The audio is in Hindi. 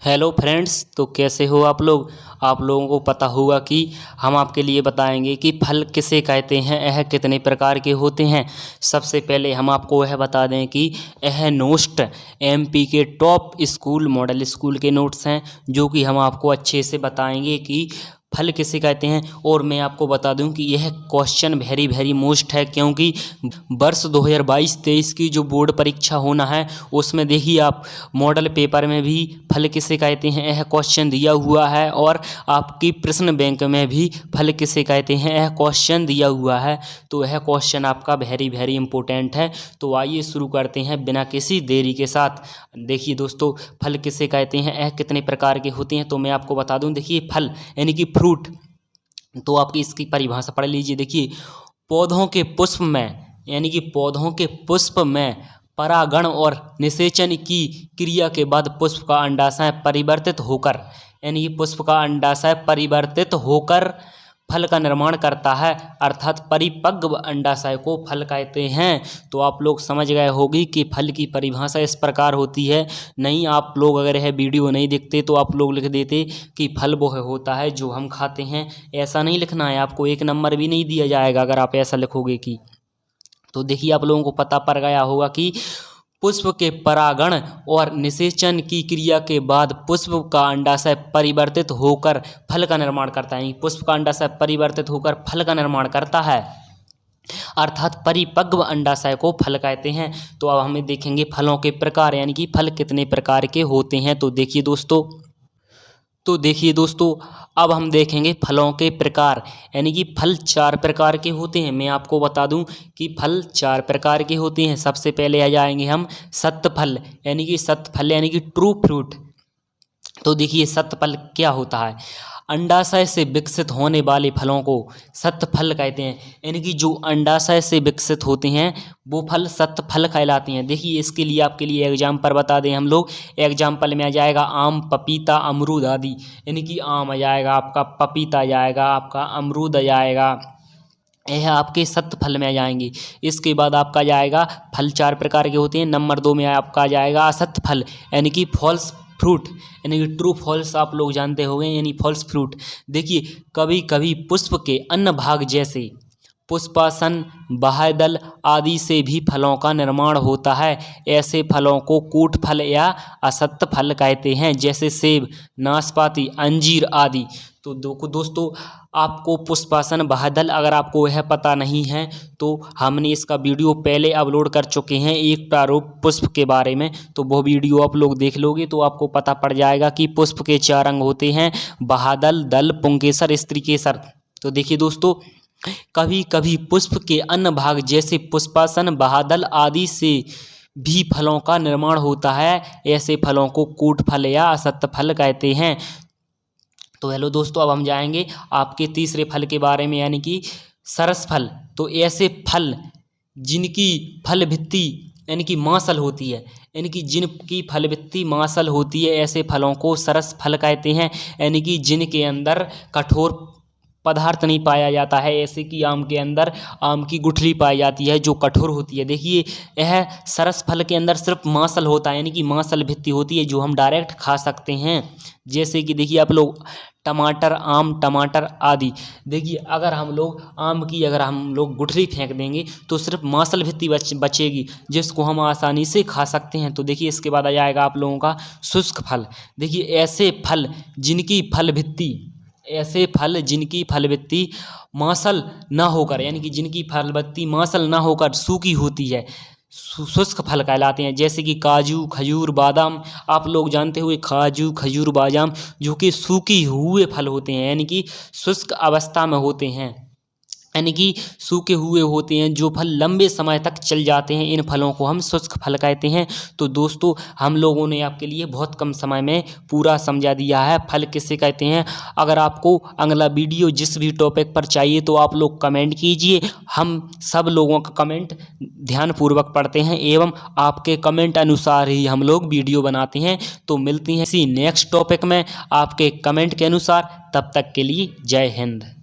हेलो फ्रेंड्स, तो कैसे हो आप लोग। आप लोगों को पता होगा कि हम आपके लिए बताएंगे कि फल किसे कहते हैं, यह कितने प्रकार के होते हैं। सबसे पहले हम आपको यह बता दें कि यह नोट्स एमपी के टॉप स्कूल मॉडल स्कूल के नोट्स हैं, जो कि हम आपको अच्छे से बताएंगे कि फल किसे कहते हैं। और मैं आपको बता दूं कि यह क्वेश्चन वेरी मोस्ट है, क्योंकि वर्ष 2022-23 की जो बोर्ड परीक्षा होना है उसमें देखिए आप मॉडल पेपर में भी फल किसे कहते हैं यह क्वेश्चन दिया हुआ है, और आपकी प्रश्न बैंक में भी फल किसे कहते हैं यह क्वेश्चन दिया हुआ है। तो यह क्वेश्चन आपका वेरी इंपॉर्टेंट है। तो आइए शुरू करते हैं बिना किसी देरी के साथ। देखिए दोस्तों, फल किसे कहते हैं, यह कितने प्रकार के होते हैं, तो मैं आपको बता दूं। देखिए फल यानी कि फ्रूट, तो आपकी इसकी परिभाषा पढ़ लीजिए। देखिए, पौधों के पुष्प में यानी कि पौधों के पुष्प में परागण और निषेचन की क्रिया के बाद पुष्प का अंडाशय परिवर्तित होकर यानी कि पुष्प का अंडाशय परिवर्तित होकर फल का निर्माण करता है, अर्थात परिपक्व अंडाशय को फल कहते हैं। तो आप लोग समझ गए होगी कि फल की परिभाषा इस प्रकार होती है। नहीं, आप लोग अगर यह वीडियो नहीं देखते तो आप लोग लिख देते कि फल वो होता है जो हम खाते हैं। ऐसा नहीं लिखना है, आपको 1 नंबर भी नहीं दिया जाएगा अगर आप ऐसा लिखोगे कि। तो देखिए, आप लोगों को पता पड़ गया होगा कि पुष्प के परागण और निषेचन की क्रिया के बाद पुष्प का अंडाशय परिवर्तित होकर फल का निर्माण करता है। पुष्प का अंडाशय परिवर्तित होकर फल का निर्माण करता है, अर्थात परिपक्व अंडाशय को फल कहते हैं। तो अब हमें देखेंगे फलों के प्रकार, यानी कि फल कितने प्रकार के होते हैं। तो देखिए दोस्तों, अब हम देखेंगे फलों के प्रकार, यानी कि फल 4 प्रकार के होते हैं। मैं आपको बता दूं कि फल 4 प्रकार के होते हैं। सबसे पहले आ जाएंगे हम सत्य फल, यानी कि ट्रू फ्रूट। तो देखिए, सत्य फल क्या होता है। अंडाशय से विकसित होने वाले फलों को सत्य फल कहते हैं, यानी कि जो अंडाशय से विकसित होते हैं वो फल सत्य फल कहलाते हैं। देखिए, इसके लिए आपके लिए एग्जाम्पल बता दें हम लोग। एग्जाम्पल में आ जाएगा आम, पपीता, अमरूद आदि। यानी कि आम आ जाएगा आपका, पपीता आ जाएगा आपका, अमरूद आ जाएगा, यह आपके सत्य फल में आ जाएंगे। इसके बाद आपका जाएगा फल 4 प्रकार के होते हैं। नंबर 2 में आपका आ जाएगा असत्य फल, यानी कि फॉल्स फ्रूट, यानी कि ट्रू फॉल्स आप लोग जानते होंगे, यानी फॉल्स फ्रूट। देखिए, कभी कभी पुष्प के अन्य भाग जैसे पुष्पासन, बाह्यदल आदि से भी फलों का निर्माण होता है। ऐसे फलों को कूट फल या असत्य फल कहते हैं, जैसे सेब, नाशपाती, अंजीर आदि। तो दोस्तों, आपको पुष्पासन, बाह्यदल अगर आपको यह पता नहीं है तो हमने इसका वीडियो पहले अपलोड कर चुके हैं एक प्रारूप पुष्प के बारे में। तो वो वीडियो आप लोग देख लोगे तो आपको पता पड़ जाएगा कि पुष्प के 4 अंग होते हैं: बाह्यदल, दल, पुंकेसर, स्त्रीकेसर। तो देखिए दोस्तों, कभी कभी पुष्प के अन्य भाग जैसे पुष्पासन, बाह्यदल आदि से भी फलों का निर्माण होता है। ऐसे फलों को कूट फल या असत्य फल कहते हैं। तो हेलो दोस्तों, अब हम जाएंगे आपके तीसरे फल के बारे में, यानी कि सरस फल। तो ऐसे फल जिनकी फल भित्ति यानी कि मांसल होती है, यानी कि जिनकी फल भित्ति मांसल होती है, ऐसे फलों को सरस फल कहते हैं। यानी कि जिनके अंदर कठोर पदार्थ नहीं पाया जाता है, ऐसे कि आम के अंदर आम की गुठली पाई जाती है जो कठोर होती है। देखिए, यह सरस फल के अंदर सिर्फ मांसल होता है, यानी कि मांसल भित्ति होती है जो हम डायरेक्ट खा सकते हैं। जैसे कि देखिए आप लोग टमाटर, आम, टमाटर आदि। देखिए, अगर हम लोग गुठली फेंक देंगे तो सिर्फ मांसल भित्ति बचेगी, जिसको हम आसानी से खा सकते हैं। तो देखिए, इसके बाद आ जाएगा आप लोगों का शुष्क फल। देखिए, ऐसे फल जिनकी फल भित्ति मांसल ना होकर, यानी कि जिनकी फल भित्ति मांसल ना होकर सूखी होती है, शुष्क फल कहलाते हैं। जैसे कि काजू, खजूर, बादाम। आप लोग जानते हुए काजू, खजूर, बादाम जो कि सूखे हुए फल होते हैं, यानी कि शुष्क अवस्था में होते हैं, यानी कि सूखे हुए होते हैं। जो फल लंबे समय तक चल जाते हैं, इन फलों को हम शुष्क फल कहते हैं। तो दोस्तों, हम लोगों ने आपके लिए बहुत कम समय में पूरा समझा दिया है फल किसे कहते हैं। अगर आपको अगला वीडियो जिस भी टॉपिक पर चाहिए तो आप लोग कमेंट कीजिए। हम सब लोगों का कमेंट ध्यानपूर्वक पढ़ते हैं एवं आपके कमेंट अनुसार ही हम लोग वीडियो बनाते हैं। तो मिलती हैं इसी नेक्स्ट टॉपिक में आपके कमेंट के अनुसार। तब तक के लिए जय हिंद।